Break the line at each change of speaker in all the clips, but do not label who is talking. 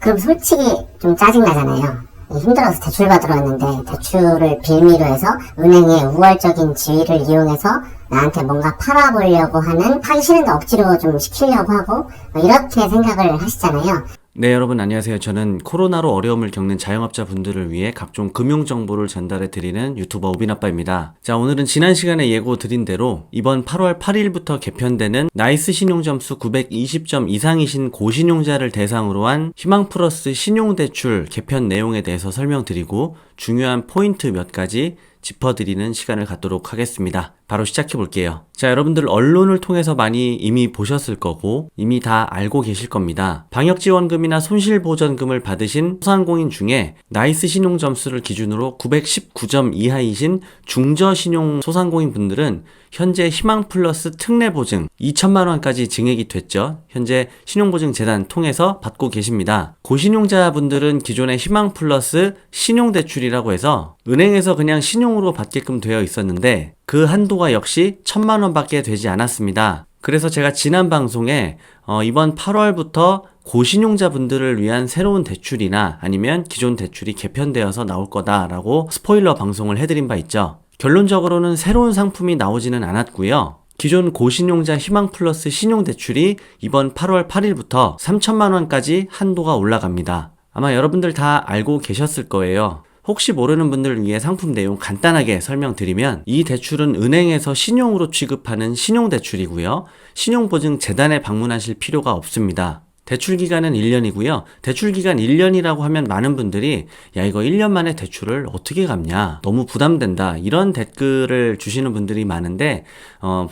그럼 솔직히 좀 짜증나잖아요. 힘들어서 대출 받으러 왔는데 대출을 빌미로 해서 은행의 우월적인 지위를 이용해서 나한테 뭔가 팔아보려고 하는, 하기 싫은데 억지로 좀 시키려고 하고 이렇게 생각을 하시잖아요.
네, 여러분 안녕하세요. 저는 코로나로 어려움을 겪는 자영업자 분들을 위해 각종 금융 정보를 전달해 드리는 유튜버 우빈아빠입니다. 자, 오늘은 지난 시간에 예고 드린 대로 이번 8월 8일부터 개편되는 나이스 신용점수 920점 이상이신 고신용자를 대상으로 한 희망플러스 신용대출 개편 내용에 대해서 설명드리고 중요한 포인트 몇 가지 짚어드리는 시간을 갖도록 하겠습니다. 바로 시작해 볼게요. 자, 여러분들 언론을 통해서 많이 이미 보셨을 거고 이미 다 알고 계실 겁니다. 방역지원금이나 손실보전금을 받으신 소상공인 중에 나이스 신용점수를 기준으로 919점 이하이신 중저신용 소상공인 분들은 현재 희망플러스 특례보증 2천만 원까지 증액이 됐죠. 현재 신용보증재단 통해서 받고 계십니다. 고신용자분들은 기존의 희망플러스 신용대출이라고 해서 은행에서 그냥 신용으로 받게끔 되어 있었는데 그 한도가 역시 1,000만 원밖에 되지 않았습니다. 그래서 제가 지난 방송에 이번 8월부터 고신용자분들을 위한 새로운 대출이나 아니면 기존 대출이 개편되어서 나올 거다라고 스포일러 방송을 해드린 바 있죠. 결론적으로는 새로운 상품이 나오지는 않았고요. 기존 고신용자 희망플러스 신용대출이 이번 8월 8일부터 3천만 원까지 한도가 올라갑니다. 아마 여러분들 다 알고 계셨을 거예요. 혹시 모르는 분들을 위해 상품 내용 간단하게 설명드리면 이 대출은 은행에서 신용으로 취급하는 신용대출이고요. 신용보증재단에 방문하실 필요가 없습니다. 대출기간은 1년이고요. 대출기간 1년이라고 하면 많은 분들이 야 이거 1년 만에 대출을 어떻게 갚냐 너무 부담된다 이런 댓글을 주시는 분들이 많은데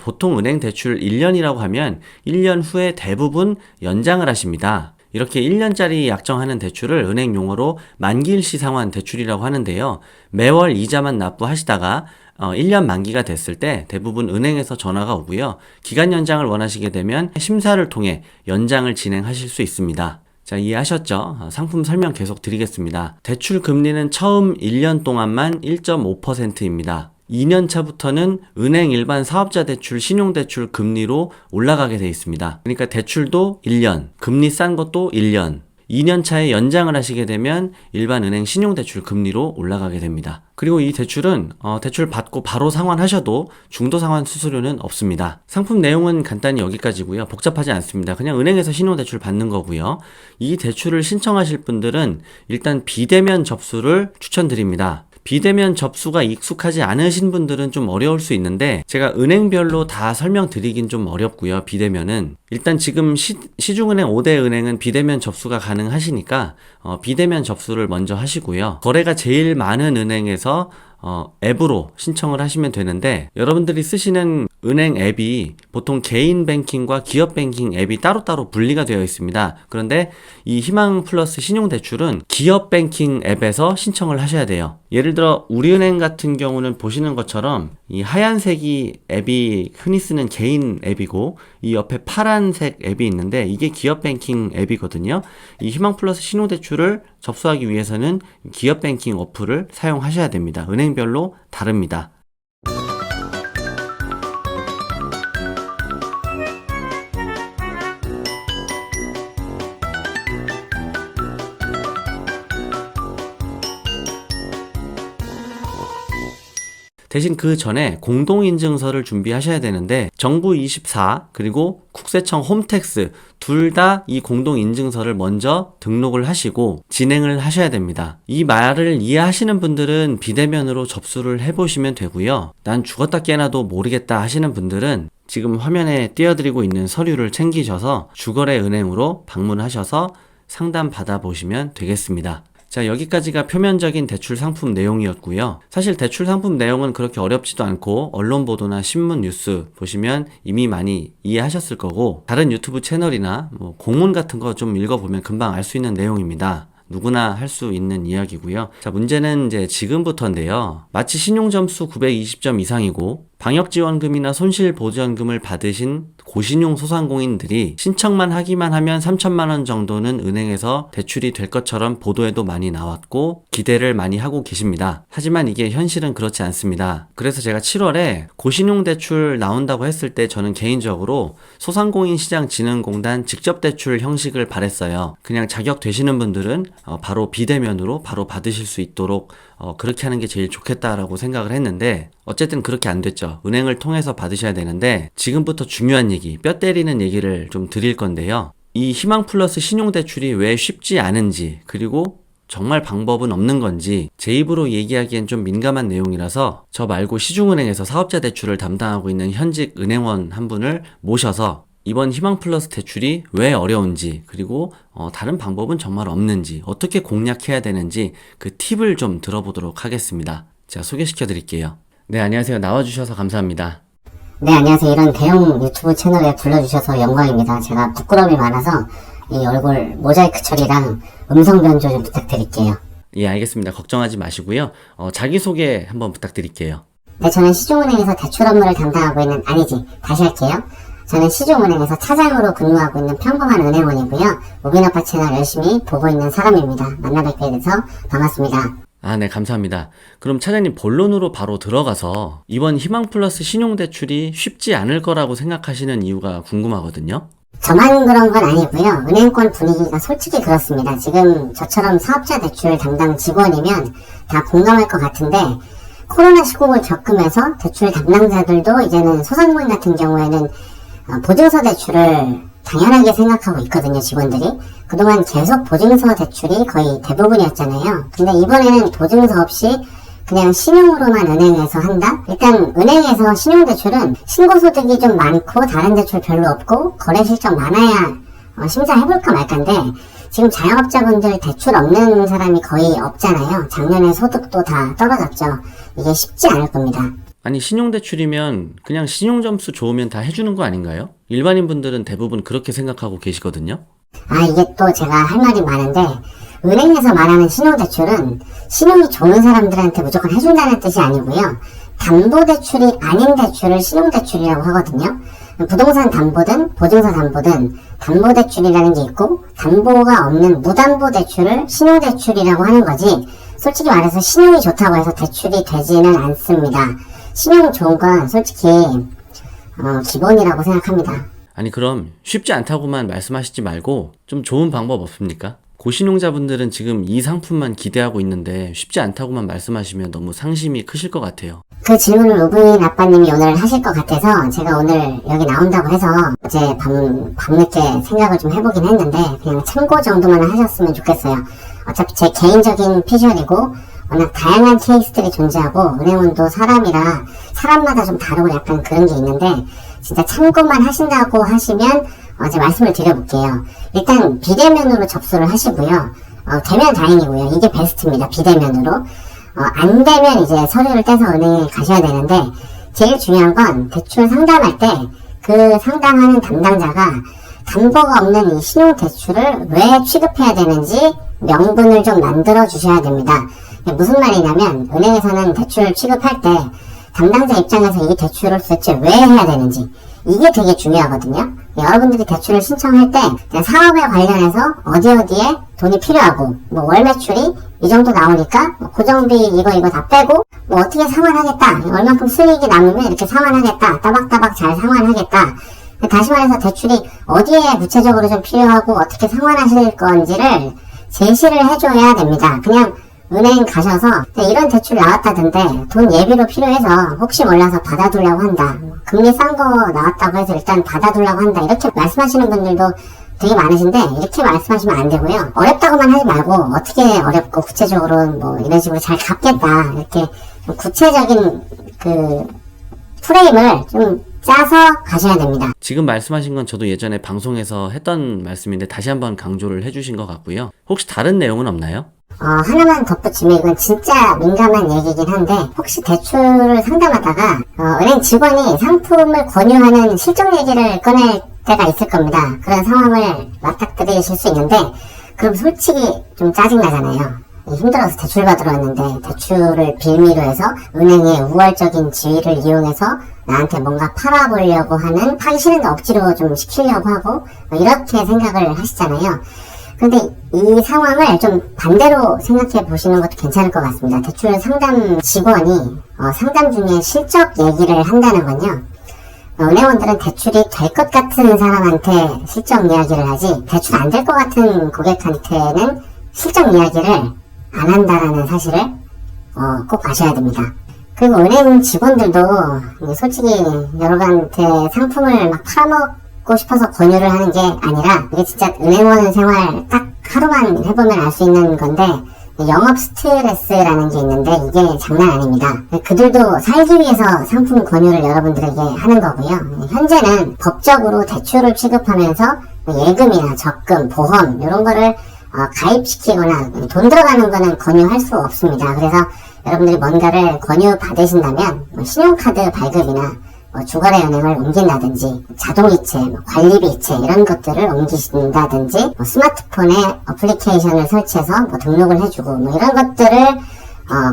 보통 은행 대출 1년이라고 하면 1년 후에 대부분 연장을 하십니다. 이렇게 1년짜리 약정하는 대출을 은행 용어로 만기일시 상환 대출이라고 하는데요. 매월 이자만 납부하시다가 1년 만기가 됐을 때 대부분 은행에서 전화가 오고요. 기간 연장을 원하시게 되면 심사를 통해 연장을 진행하실 수 있습니다. 자, 이해하셨죠? 상품 설명 계속 드리겠습니다. 대출 금리는 처음 1년 동안만 1.5%입니다. 2년 차부터는 은행 일반 사업자 대출, 신용대출 금리로 올라가게 되어 있습니다. 그러니까 대출도 1년, 금리 싼 것도 1년, 2년 차에 연장을 하시게 되면 일반 은행 신용대출 금리로 올라가게 됩니다. 그리고 이 대출은 대출 받고 바로 상환하셔도 중도 상환 수수료는 없습니다. 상품 내용은 간단히 여기까지고요. 복잡하지 않습니다. 그냥 은행에서 신용대출 받는 거고요. 이 대출을 신청하실 분들은 일단 비대면 접수를 추천드립니다. 비대면 접수가 익숙하지 않으신 분들은 좀 어려울 수 있는데 제가 은행별로 다 설명드리긴 좀 어렵고요. 비대면은 일단 지금 시중은행 5대 은행은 비대면 접수가 가능하시니까 비대면 접수를 먼저 하시고요. 거래가 제일 많은 은행에서 앱으로 신청을 하시면 되는데 여러분들이 쓰시는 은행 앱이 보통 개인 뱅킹과 기업 뱅킹 앱이 따로따로 분리가 되어 있습니다. 그런데 이 희망플러스 신용대출은 기업 뱅킹 앱에서 신청을 하셔야 돼요. 예를 들어 우리은행 같은 경우는 보시는 것처럼 이 하얀색이 앱이 흔히 쓰는 개인 앱이고 이 옆에 파란색 앱이 있는데 이게 기업 뱅킹 앱이거든요. 이 희망플러스 신용대출을 접수하기 위해서는 기업 뱅킹 어플을 사용하셔야 됩니다. 은행별로 다릅니다. 대신 그 전에 공동인증서를 준비하셔야 되는데 정부24 그리고 국세청 홈택스 둘 다 이 공동인증서를 먼저 등록을 하시고 진행을 하셔야 됩니다. 이 말을 이해하시는 분들은 비대면으로 접수를 해보시면 되고요. 난 죽었다 깨나도 모르겠다 하시는 분들은 지금 화면에 띄워드리고 있는 서류를 챙기셔서 주거래 은행으로 방문하셔서 상담 받아보시면 되겠습니다. 자, 여기까지가 표면적인 대출 상품 내용이었고요. 사실 대출 상품 내용은 그렇게 어렵지도 않고 언론 보도나 신문 뉴스 보시면 이미 많이 이해하셨을 거고 다른 유튜브 채널이나 공문 같은 거 좀 읽어보면 금방 알 수 있는 내용입니다. 누구나 할 수 있는 이야기고요. 자, 문제는 이제 지금부터인데요. 마치 신용점수 920점 이상이고 방역지원금이나 손실보전금을 받으신 고신용 소상공인들이 신청만 하기만 하면 3천만 원 정도는 은행에서 대출이 될 것처럼 보도에도 많이 나왔고 기대를 많이 하고 계십니다. 하지만 이게 현실은 그렇지 않습니다. 그래서 제가 7월에 고신용 대출 나온다고 했을 때 저는 개인적으로 소상공인시장진흥공단 직접 대출 형식을 바랬어요. 그냥 자격 되시는 분들은 바로 비대면으로 바로 받으실 수 있도록 그렇게 하는 게 제일 좋겠다라고 생각을 했는데 어쨌든 그렇게 안 됐죠. 은행을 통해서 받으셔야 되는데 지금부터 중요한 얘기, 뼈 때리는 얘기를 좀 드릴 건데요. 이 희망플러스 신용대출이 왜 쉽지 않은지, 그리고 정말 방법은 없는 건지 제 입으로 얘기하기엔 좀 민감한 내용이라서 저 말고 시중은행에서 사업자 대출을 담당하고 있는 현직 은행원 한 분을 모셔서 이번 희망플러스 대출이 왜 어려운지, 그리고 다른 방법은 정말 없는지, 어떻게 공략해야 되는지 그 팁을 좀 들어보도록 하겠습니다. 제가 소개시켜 드릴게요. 네, 안녕하세요. 나와주셔서 감사합니다.
네, 안녕하세요. 이런 대형 유튜브 채널에 불러주셔서 영광입니다. 제가 부끄러움이 많아서 이 얼굴 모자이크 처리랑 음성 변조 좀 부탁드릴게요.
예, 알겠습니다. 걱정하지 마시고요. 자기소개 한번 부탁드릴게요.
네, 저는 시중은행에서 대출 업무를 담당하고 있는, 다시 할게요. 저는 시중은행에서 차장으로 근무하고 있는 평범한 은행원이고요. 우비나파 채널 열심히 보고 있는 사람입니다. 만나 뵙게 돼서 반갑습니다.
네, 감사합니다. 그럼 차장님 본론으로 바로 들어가서 이번 희망플러스 신용대출이 쉽지 않을 거라고 생각하시는 이유가 궁금하거든요.
저만 그런 건 아니고요. 은행권 분위기가 솔직히 그렇습니다. 지금 저처럼 사업자 대출 담당 직원이면 다 공감할 것 같은데 코로나 시국을 겪으면서 대출 담당자들도 이제는 소상공인 같은 경우에는 보증서 대출을 당연하게 생각하고 있거든요, 직원들이. 그동안 계속 보증서 대출이 거의 대부분이었잖아요. 근데 이번에는 보증서 없이 그냥 신용으로만 은행에서 한다? 일단 은행에서 신용대출은 신고소득이 좀 많고 다른 대출 별로 없고 거래 실적 많아야 심사해볼까 말까인데 지금 자영업자분들 대출 없는 사람이 거의 없잖아요. 작년에 소득도 다 떨어졌죠. 이게 쉽지 않을 겁니다.
아니, 신용대출이면 그냥 신용점수 좋으면 다 해주는 거 아닌가요? 일반인 분들은 대부분 그렇게 생각하고 계시거든요.
이게 또 제가 할 말이 많은데 은행에서 말하는 신용대출은 신용이 좋은 사람들한테 무조건 해준다는 뜻이 아니고요. 담보대출이 아닌 대출을 신용대출이라고 하거든요. 부동산 담보든 보증서 담보든 담보대출이라는 게 있고 담보가 없는 무담보대출을 신용대출이라고 하는 거지 솔직히 말해서 신용이 좋다고 해서 대출이 되지는 않습니다. 신용 좋은 건 솔직히 기본이라고 생각합니다.
아니, 그럼 쉽지 않다고만 말씀하시지 말고 좀 좋은 방법 없습니까? 고신용자분들은 지금 이 상품만 기대하고 있는데 쉽지 않다고만 말씀하시면 너무 상심이 크실 것 같아요.
그 질문을 우빈 아빠님이 오늘 하실 것 같아서 제가 오늘 여기 나온다고 해서 어제 밤늦게 생각을 좀 해보긴 했는데 그냥 참고 정도만 하셨으면 좋겠어요. 어차피 제 개인적인 피셜이고 워낙 다양한 케이스들이 존재하고 은행원도 사람이라 사람마다 좀 다르고 약간 그런 게 있는데 진짜 참고만 하신다고 하시면 제가 말씀을 드려볼게요. 일단 비대면으로 접수를 하시고요. 되면 다행이고요. 이게 베스트입니다. 비대면으로. 안 되면 이제 서류를 떼서 은행에 가셔야 되는데 제일 중요한 건 대출 상담할 때 그 상담하는 담당자가 담보가 없는 이 신용대출을 왜 취급해야 되는지 명분을 좀 만들어 주셔야 됩니다. 무슨 말이냐면 은행에서는 대출 취급할 때 담당자 입장에서 이 대출을 도대체 왜 해야 되는지 이게 되게 중요하거든요. 여러분들이 대출을 신청할 때 사업에 관련해서 어디에 돈이 필요하고 월 매출이 이 정도 나오니까 고정비 이거 다 빼고 어떻게 상환하겠다, 얼만큼 수익이 남으면 이렇게 상환하겠다, 따박따박 잘 상환하겠다. 다시 말해서 대출이 어디에 구체적으로 좀 필요하고 어떻게 상환하실 건지를 제시를 해줘야 됩니다. 그냥 은행 가셔서 이런 대출 나왔다던데 돈 예비로 필요해서 혹시 몰라서 받아두려고 한다, 금리 싼 거 나왔다고 해서 일단 받아두려고 한다, 이렇게 말씀하시는 분들도 되게 많으신데 이렇게 말씀하시면 안 되고요. 어렵다고만 하지 말고 어떻게 어렵고 구체적으로 이런 식으로 잘 갚겠다, 이렇게 좀 구체적인 그 프레임을 좀 짜서 가셔야 됩니다.
지금 말씀하신 건 저도 예전에 방송에서 했던 말씀인데 다시 한번 강조를 해주신 것 같고요. 혹시 다른 내용은 없나요?
하나만 덧붙이면 이건 진짜 민감한 얘기긴 한데 혹시 대출을 상담하다가 은행 직원이 상품을 권유하는 실적 얘기를 꺼낼 때가 있을 겁니다. 그런 상황을 맞닥뜨리실 수 있는데 그럼 솔직히 좀 짜증나잖아요. 힘들어서 대출 받으러 왔는데 대출을 빌미로 해서 은행의 우월적인 지위를 이용해서 나한테 뭔가 팔아보려고 하는, 하기 싫은데 억지로 좀 시키려고 하고 이렇게 생각을 하시잖아요. 근데 이 상황을 좀 반대로 생각해 보시는 것도 괜찮을 것 같습니다. 대출 상담 직원이 상담 중에 실적 얘기를 한다는 건요, 은행원들은 대출이 될 것 같은 사람한테 실적 이야기를 하지 대출 안 될 것 같은 고객한테는 실적 이야기를 안 한다라는 사실을 꼭 아셔야 됩니다. 그리고 은행 직원들도 솔직히 여러분한테 상품을 막 팔아먹고 싶어서 권유를 하는 게 아니라, 이게 진짜 은행원 생활 딱 하루만 해보면 알 수 있는 건데, 영업 스트레스라는 게 있는데 이게 장난 아닙니다. 그들도 살기 위해서 상품 권유를 여러분들에게 하는 거고요. 현재는 법적으로 대출을 취급하면서 예금이나 적금, 보험 이런 거를 가입시키거나 돈 들어가는 거는 권유할 수 없습니다. 그래서 여러분들이 뭔가를 권유 받으신다면 신용카드 발급이나 주거래 은행을 옮긴다든지, 자동이체, 관리비이체 이런 것들을 옮기신다든지, 스마트폰에 어플리케이션을 설치해서 등록을 해주고 이런 것들을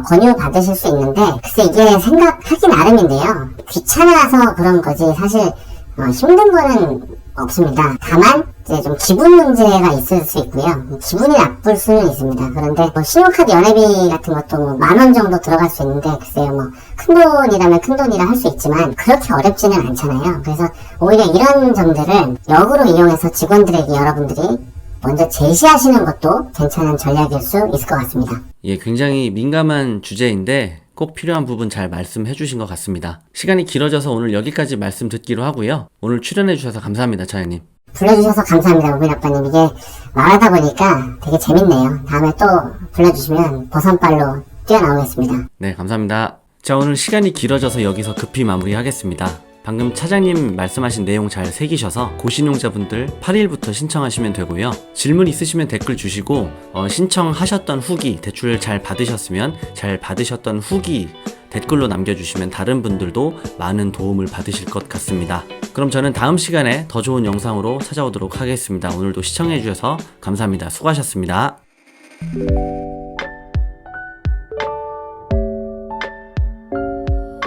권유 받으실 수 있는데, 글쎄 이게 생각하기 나름인데요, 귀찮아서 그런 거지 사실 힘든 거는 없습니다. 다만 이제 좀 기분 문제가 있을 수 있고요. 기분이 나쁠 수는 있습니다. 그런데 신용카드 연회비 같은 것도 10,000원 정도 들어갈 수 있는데, 글쎄요, 큰 돈이라면 큰 돈이라 할 수 있지만 그렇게 어렵지는 않잖아요. 그래서 오히려 이런 점들을 역으로 이용해서 직원들에게 여러분들이 먼저 제시하시는 것도 괜찮은 전략일 수 있을 것 같습니다.
예, 굉장히 민감한 주제인데 꼭 필요한 부분 잘 말씀해 주신 것 같습니다. 시간이 길어져서 오늘 여기까지 말씀 듣기로 하고요. 오늘 출연해 주셔서 감사합니다, 차장님.
불러주셔서 감사합니다, 우빈 아빠님. 이게 말하다 보니까 되게 재밌네요. 다음에 또 불러주시면 버선발로 뛰어나오겠습니다.
네, 감사합니다. 자, 오늘 시간이 길어져서 여기서 급히 마무리하겠습니다. 방금 차장님 말씀하신 내용 잘 새기셔서 고신용자분들 8일부터 신청하시면 되고요. 질문 있으시면 댓글 주시고 신청하셨던 후기, 대출 잘 받으셨으면 잘 받으셨던 후기 댓글로 남겨주시면 다른 분들도 많은 도움을 받으실 것 같습니다. 그럼 저는 다음 시간에 더 좋은 영상으로 찾아오도록 하겠습니다. 오늘도 시청해주셔서 감사합니다. 수고하셨습니다.